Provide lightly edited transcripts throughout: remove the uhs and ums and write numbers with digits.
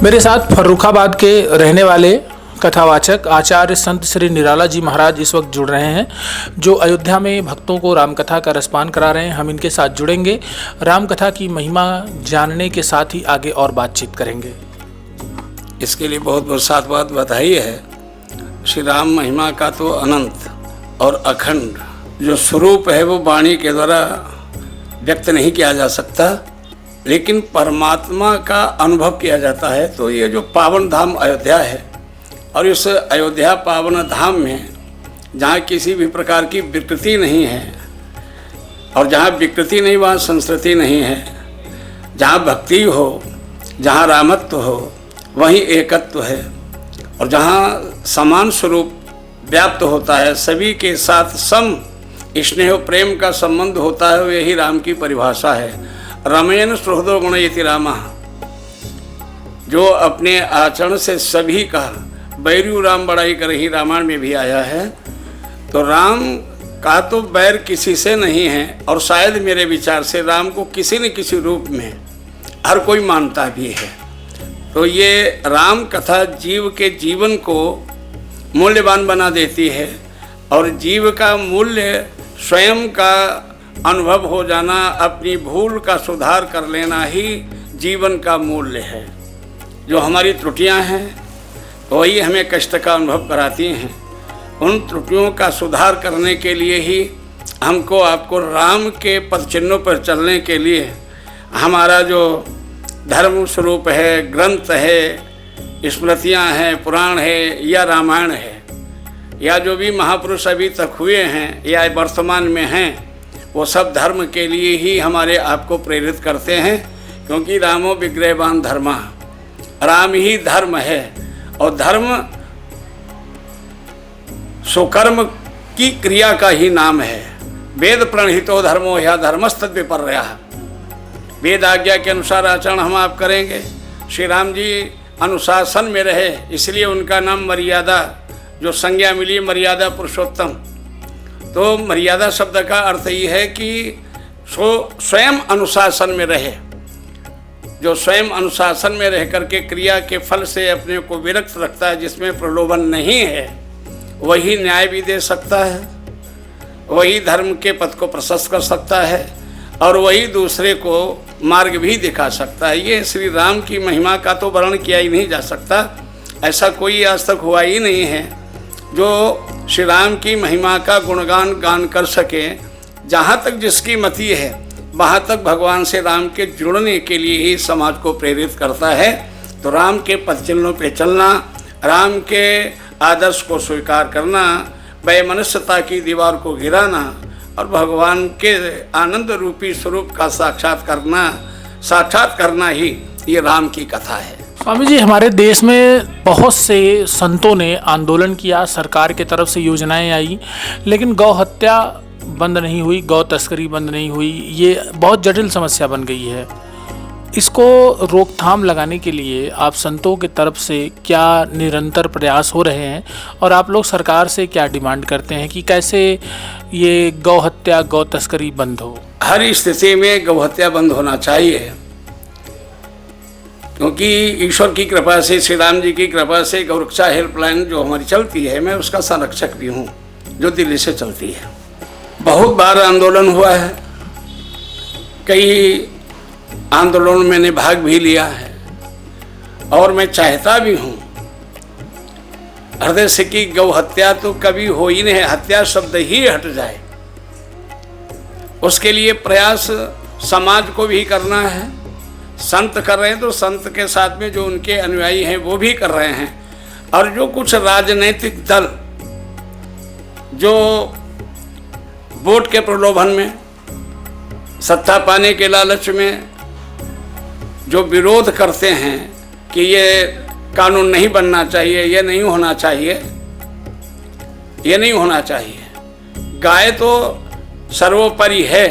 मेरे साथ फर्रुखाबाद के रहने वाले कथावाचक आचार्य संत श्री निराला जी महाराज इस वक्त जुड़ रहे हैं, जो अयोध्या में भक्तों को रामकथा का रसपान करा रहे हैं। हम इनके साथ जुड़ेंगे, रामकथा की महिमा जानने के साथ ही आगे और बातचीत करेंगे। इसके लिए बहुत बहुत साधुवाद बधाई है। श्री राम महिमा का तो अनंत और अखंड जो स्वरूप है वो वाणी के द्वारा व्यक्त नहीं किया जा सकता, लेकिन परमात्मा का अनुभव किया जाता है। तो ये जो पावन धाम अयोध्या है, और इस अयोध्या पावन धाम में जहाँ किसी भी प्रकार की विकृति नहीं है, और जहाँ विकृति नहीं वहाँ संस्कृति नहीं है, जहाँ भक्ति हो, जहाँ रामत्व हो, वहीं एकत्व है, और जहाँ समान स्वरूप व्याप्त होता है, सभी के साथ सम स्नेह प्रेम का संबंध होता है, यही राम की परिभाषा है। रमेन सुहृदो गुणयति रामः, जो अपने आचरण से सभी का बैरू राम बड़ाई कर ही रामायण में भी आया है। तो राम का तो बैर किसी से नहीं है, और शायद मेरे विचार से राम को किसी न किसी रूप में हर कोई मानता भी है। तो ये राम कथा जीव के जीवन को मूल्यवान बना देती है, और जीव का मूल्य स्वयं का अनुभव हो जाना, अपनी भूल का सुधार कर लेना ही जीवन का मूल्य है। जो हमारी त्रुटियां हैं वही हमें कष्ट का अनुभव कराती हैं। उन त्रुटियों का सुधार करने के लिए ही हमको आपको राम के पद चिन्हों पर चलने के लिए हमारा जो धर्म स्वरूप है, ग्रंथ है, स्मृतियां हैं, पुराण है या रामायण है, या जो भी महापुरुष अभी तक हुए हैं या वर्तमान में हैं, वो सब धर्म के लिए ही हमारे आपको प्रेरित करते हैं। क्योंकि रामो विग्रहवान धर्मा, राम ही धर्म है, और धर्म सुकर्म की क्रिया का ही नाम है। वेद प्रणहितो धर्मो या धर्मस्तद विपर्या, वेद आज्ञा के अनुसार आचरण हम आप करेंगे। श्री राम जी अनुशासन में रहे, इसलिए उनका नाम मर्यादा, जो संज्ञा मिली मर्यादा पुरुषोत्तम। तो मर्यादा शब्द का अर्थ ये है कि स्वयं अनुशासन में रहे। जो स्वयं अनुशासन में रह करके क्रिया के फल से अपने को विरक्त रखता है, जिसमें प्रलोभन नहीं है, वही न्याय भी दे सकता है, वही धर्म के पथ को प्रशस्त कर सकता है, और वही दूसरे को मार्ग भी दिखा सकता है। ये श्री राम की महिमा का तो वर्णन किया ही नहीं जा सकता। ऐसा कोई आज तक हुआ ही नहीं है जो श्री राम की महिमा का गुणगान गान कर सके। जहाँ तक जिसकी मति है, वहाँ तक भगवान से राम के जुड़ने के लिए ही समाज को प्रेरित करता है। तो राम के पद चिन्हों पे चलना, राम के आदर्श को स्वीकार करना, वैमनस्यता की दीवार को गिराना, और भगवान के आनंद रूपी स्वरूप का साक्षात करना ही ये राम की कथा है। स्वामी जी, हमारे देश में बहुत से संतों ने आंदोलन किया, सरकार के तरफ से योजनाएं आई, लेकिन गौ हत्या बंद नहीं हुई, गौ तस्करी बंद नहीं हुई। ये बहुत जटिल समस्या बन गई है। इसको रोकथाम लगाने के लिए आप संतों की तरफ से क्या निरंतर प्रयास हो रहे हैं, और आप लोग सरकार से क्या डिमांड करते हैं कि कैसे ये गौ हत्या, गौ तस्करी बंद हो? हर स्थिति में गौ हत्या बंद होना चाहिए, क्योंकि ईश्वर की कृपा से, श्री राम जी की कृपा से गौरक्षा हेल्पलाइन जो हमारी चलती है, मैं उसका संरक्षक भी हूँ, जो दिल्ली से चलती है। बहुत बार आंदोलन हुआ है, कई आंदोलनों में मैंने भाग भी लिया है, और मैं चाहता भी हूँ हृदय से कि गौ हत्या तो कभी हो ही नहीं, हत्या शब्द ही हट जाए। उसके लिए प्रयास समाज को भी करना है। संत कर रहे हैं तो संत के साथ में जो उनके अनुयायी हैं वो भी कर रहे हैं, और जो कुछ राजनीतिक दल जो वोट के प्रलोभन में, सत्ता पाने के लालच में जो विरोध करते हैं कि ये कानून नहीं बनना चाहिए, ये नहीं होना चाहिए, ये नहीं होना चाहिए। गाय तो सर्वोपरि है,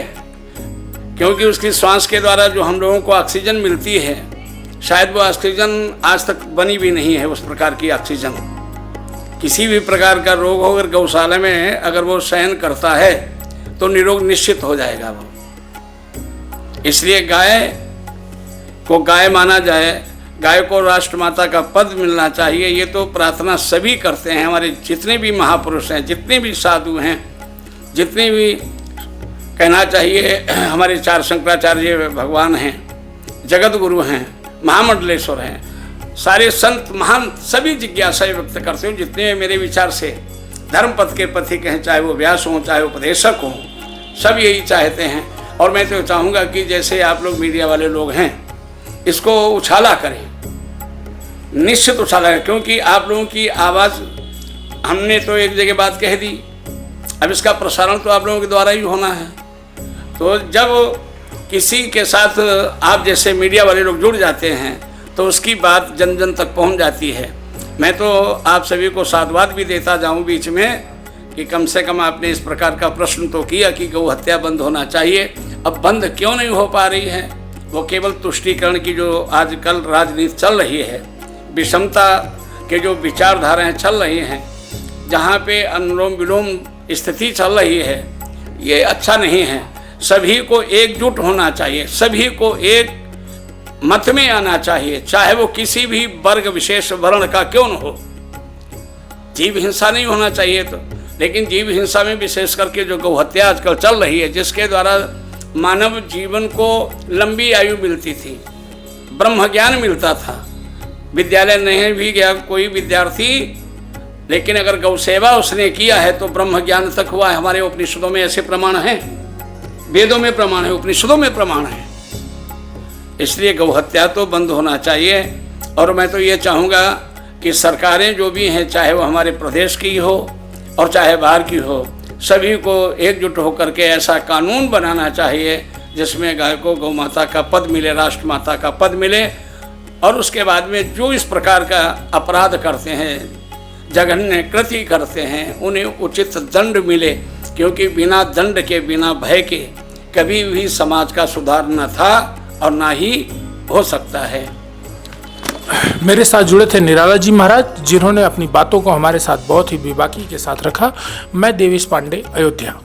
क्योंकि उसकी श्वास के द्वारा जो हम लोगों को ऑक्सीजन मिलती है, शायद वो ऑक्सीजन आज तक बनी भी नहीं है उस प्रकार की ऑक्सीजन। किसी भी प्रकार का रोग हो, अगर गौशाला में अगर वो शयन करता है तो निरोग निश्चित हो जाएगा वो। इसलिए गाय को गाय माना जाए, गाय को राष्ट्रमाता का पद मिलना चाहिए, ये तो प्रार्थना सभी करते हैं। हमारे जितने भी महापुरुष हैं, जितने भी साधु हैं, जितने भी कहना चाहिए हमारे चार शंकराचार्य भगवान हैं, जगत गुरु हैं, महामंडलेश्वर हैं, सारे संत महान सभी जिज्ञासा व्यक्त करते हैं। जितने मेरे विचार से धर्म पथ के पथिक हैं, चाहे वो व्यास हों, चाहे उपदेशक हों, सब यही चाहते हैं। और मैं तो चाहूँगा कि जैसे आप लोग मीडिया वाले लोग हैं, इसको उछाला करें, निश्चित उछाला करें, क्योंकि आप लोगों की आवाज़ हमने तो एक जगह बात कह दी, अब इसका प्रसारण तो आप लोगों के द्वारा ही होना है। तो जब किसी के साथ आप जैसे मीडिया वाले लोग जुड़ जाते हैं तो उसकी बात जन जन तक पहुंच जाती है। मैं तो आप सभी को साधुवाद भी देता जाऊं बीच में कि कम से कम आपने इस प्रकार का प्रश्न तो किया कि गौ हत्या बंद होना चाहिए। अब बंद क्यों नहीं हो पा रही है? वो केवल तुष्टीकरण की जो आजकल राजनीति चल रही है, विषमता के जो विचारधाराएं चल रही हैं, जहाँ पे अनुलोम विलोम स्थिति चल रही है, ये अच्छा नहीं है। सभी को एकजुट होना चाहिए, सभी को एक मत में आना चाहिए, चाहे वो किसी भी वर्ग विशेष वर्ण का क्यों न हो। जीव हिंसा नहीं होना चाहिए तो, लेकिन जीव हिंसा में विशेष करके जो गौ हत्या आजकल चल रही है, जिसके द्वारा मानव जीवन को लंबी आयु मिलती थी, ब्रह्म ज्ञान मिलता था, विद्यालय नहीं भी गया कोई विद्यार्थी, लेकिन अगर गौ सेवा उसने किया है तो ब्रह्म ज्ञान तक हुआ है। हमारे उपनिषदों में ऐसे प्रमाण हैं, वेदों में प्रमाण है, उपनिषदों में प्रमाण है। इसलिए गौ हत्या तो बंद होना चाहिए। और मैं तो ये चाहूँगा कि सरकारें जो भी हैं, चाहे वो हमारे प्रदेश की हो और चाहे बाहर की हो, सभी को एकजुट होकर के ऐसा कानून बनाना चाहिए जिसमें गाय को गौ माता का पद मिले, राष्ट्रमाता का पद मिले। और उसके बाद में जो इस प्रकार का अपराध करते हैं, जघन्य कृत्य करते हैं, उन्हें उचित दंड मिले, क्योंकि बिना दंड के, बिना भय के कभी भी समाज का सुधार न था और ना ही हो सकता है। मेरे साथ जुड़े थे निराला जी महाराज, जिन्होंने अपनी बातों को हमारे साथ बहुत ही बेबाकी के साथ रखा। मैं देवेश पांडे, अयोध्या।